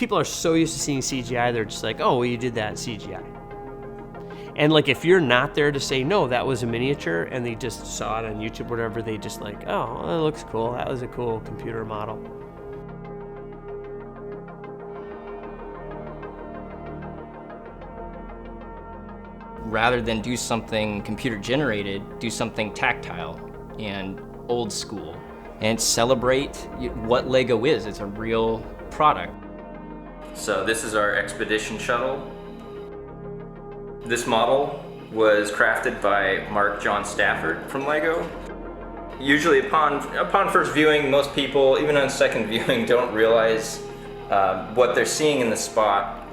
people are so used to seeing CGI, they're just like, oh, well, you did that in CGI. And like, if you're not there to say, no, that was a miniature, and they just saw it on YouTube or whatever, they just like, oh, that looks cool. That was a cool computer model. Rather than do something computer generated, do something tactile and old school and celebrate what Lego is. It's a real product. So this is our expedition shuttle. This model was crafted by Mark John Stafford from Lego. Usually upon first viewing, most people, even on second viewing, don't realize what they're seeing in the spot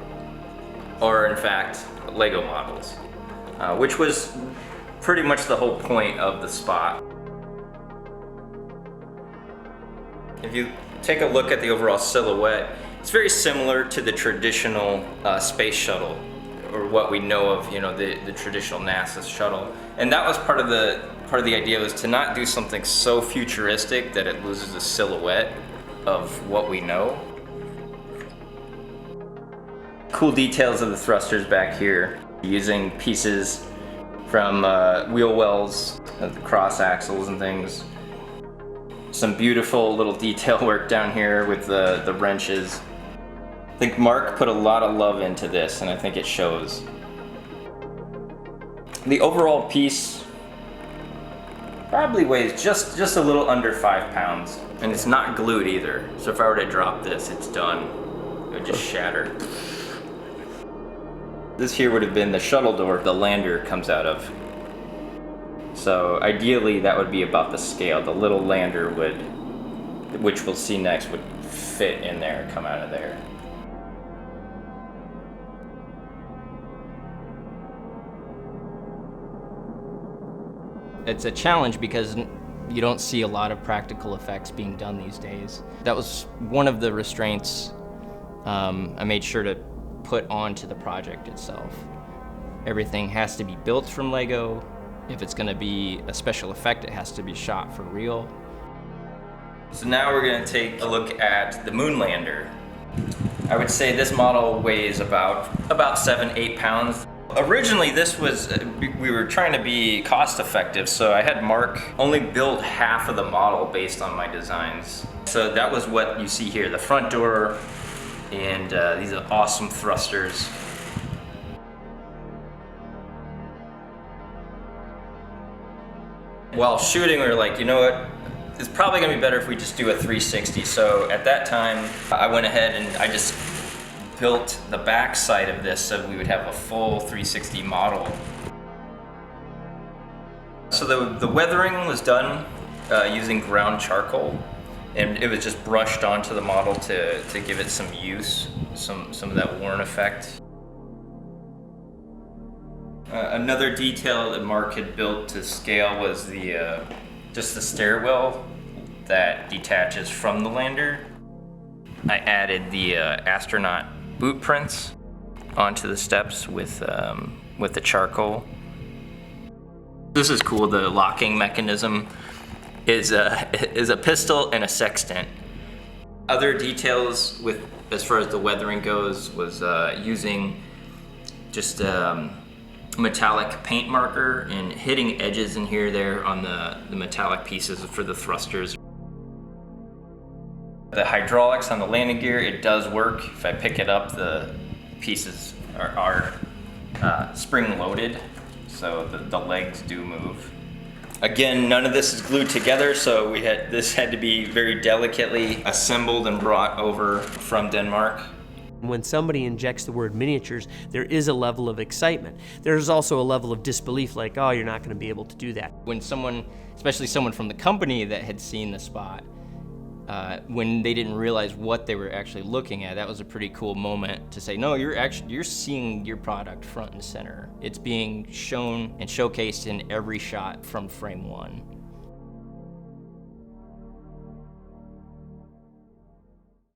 are in fact Lego models, which was pretty much the whole point of the spot. If you take a look at the overall silhouette, it's very similar to the traditional space shuttle, or what we know of, the traditional NASA shuttle. And that was part of the idea, was to not do something so futuristic that it loses the silhouette of what we know. Cool details of the thrusters back here, using pieces from wheel wells, the cross axles and things. Some beautiful little detail work down here with the wrenches. I think Mark put a lot of love into this, and I think it shows. The overall piece probably weighs just a little under 5 pounds, and it's not glued either. So if I were to drop this, it's done. It would just shatter. This here would have been the shuttle door the lander comes out of. So ideally that would be about the scale. The little lander would, which we'll see next, would fit in there, come out of there. It's a challenge because you don't see a lot of practical effects being done these days. That was one of the restraints I made sure to put onto the project itself. Everything has to be built from Lego. If it's going to be a special effect, it has to be shot for real. So now we're going to take a look at the moon lander. I would say this model weighs about 7-8 pounds. Originally this was, we were trying to be cost effective, so I had Mark only build half of the model based on my designs. So that was what you see here, the front door and these are awesome thrusters. While shooting, we were like, you know what? It's probably gonna be better if we just do a 360. So at that time, I went ahead and I just built the back side of this so we would have a full 360 model. So the weathering was done using ground charcoal, and it was just brushed onto the model to give it some use, some of that worn effect. Another detail that Mark had built to scale was just the stairwell that detaches from the lander. I added the astronaut boot prints onto the steps with the charcoal. This is cool. The locking mechanism is a pistol and a sextant. Other details as far as the weathering goes was using just metallic paint marker and hitting edges in here there on the metallic pieces for the thrusters. The hydraulics on the landing gear, it does work. If I pick it up, the pieces are spring loaded, so the legs do move. Again, none of this is glued together, so this had to be very delicately assembled and brought over from Denmark. When somebody injects the word miniatures, there is a level of excitement. There's also a level of disbelief, like, oh, you're not going to be able to do that. When someone, especially someone from the company that had seen the spot, when they didn't realize what they were actually looking at, that was a pretty cool moment to say, no, you're seeing your product front and center. It's being shown and showcased in every shot from frame one.